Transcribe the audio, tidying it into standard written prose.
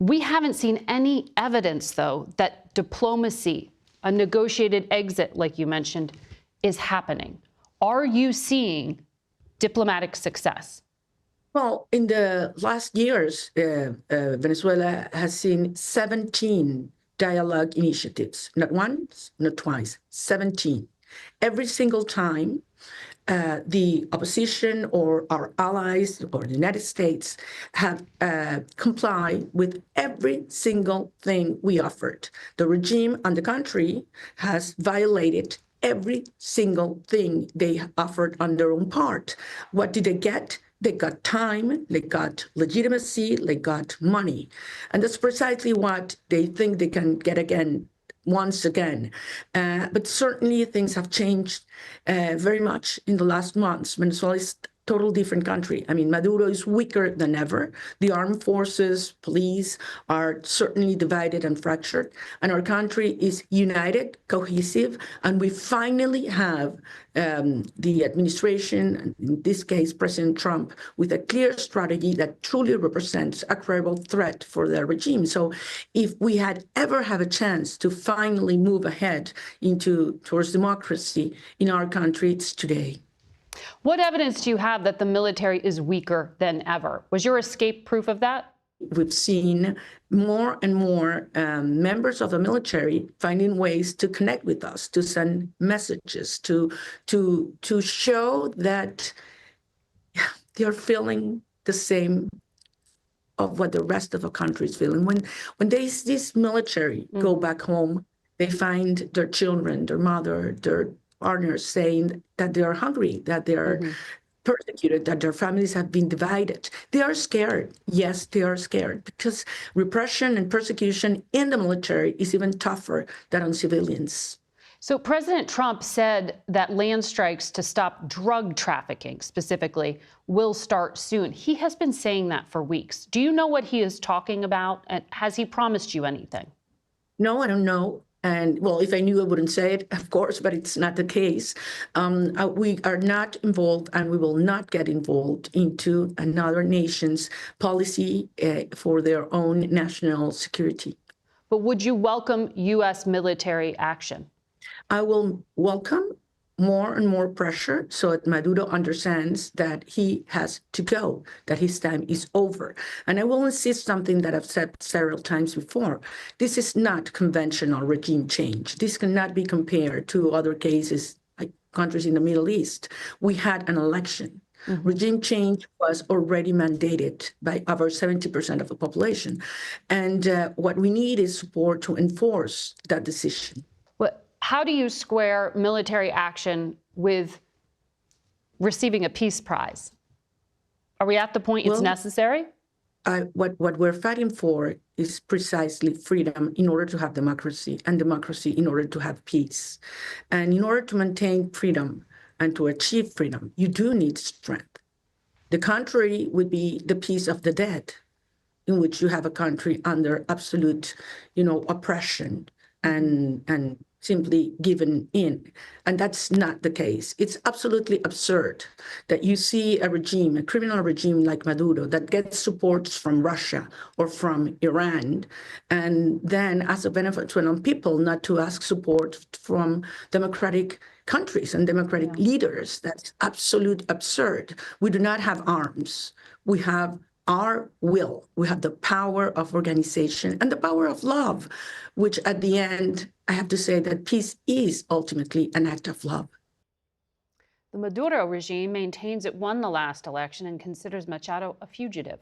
We haven't seen any evidence, though, that diplomacy, a negotiated exit, like you mentioned, is happening. Are you seeing diplomatic success? Well, in the last years, Venezuela has seen 17 dialogue initiatives, not once, not twice, 17. Every single time, the opposition or our allies or the United States have complied with every single thing we offered. The regime and the country has violated every single thing they offered on their own part. What did they get? They got time, they got legitimacy, they got money. And that's precisely what they think they can get again, once again. But certainly things have changed very much in the last months. Venezuela is a total different country. I mean, Maduro is weaker than ever. The armed forces, police are certainly divided and fractured. And our country is united, cohesive, and we finally have the administration, in this case, President Trump, with a clear strategy that truly represents a credible threat for their regime. So if we had ever have a chance to finally move ahead towards democracy in our country, it's today. What evidence do you have that the military is weaker than ever? Was your escape proof of that? We've seen more and more members of the military finding ways to connect with us, to send messages, to show that they're feeling the same of what the rest of the country is feeling. When this military go back home, they find their children, their mother, their partners saying that they are hungry, that they are persecuted, that their families have been divided. They are scared. Yes, they are scared because repression and persecution in the military is even tougher than on civilians. So President Trump said that land strikes to stop drug trafficking specifically will start soon. He has been saying that for weeks. Do you know what he is talking about? And has he promised you anything? No, I don't know. And well, if I knew, I wouldn't say it, of course, but it's not the case. We are not involved and we will not get involved into another nation's policy for their own national security. But would you welcome U.S. military action? I will welcome more and more pressure so that Maduro understands that he has to go, that his time is over. And I will insist something that I've said several times before. This is not conventional regime change. This cannot be compared to other cases like countries in the Middle East. We had an election. Regime change was already mandated by over 70% of the population. And what we need is support to enforce that decision. How do you square military action with receiving a peace prize? Are we at the point it's necessary? What we're fighting for is precisely freedom in order to have democracy, and democracy in order to have peace. And in order to maintain freedom and to achieve freedom, you do need strength. The contrary would be the peace of the dead, in which you have a country under absolute, oppression and simply given in. And that's not the case. It's absolutely absurd that you see a regime, a criminal regime like Maduro, that gets support from Russia or from Iran, and then as a Venezuelan people not to ask support from democratic countries and democratic leaders. That's absolute absurd. We do not have arms. We have our will. We have the power of organization and the power of love, which at the end, I have to say that peace is ultimately an act of love. The Maduro regime maintains it won the last election and considers Machado a fugitive.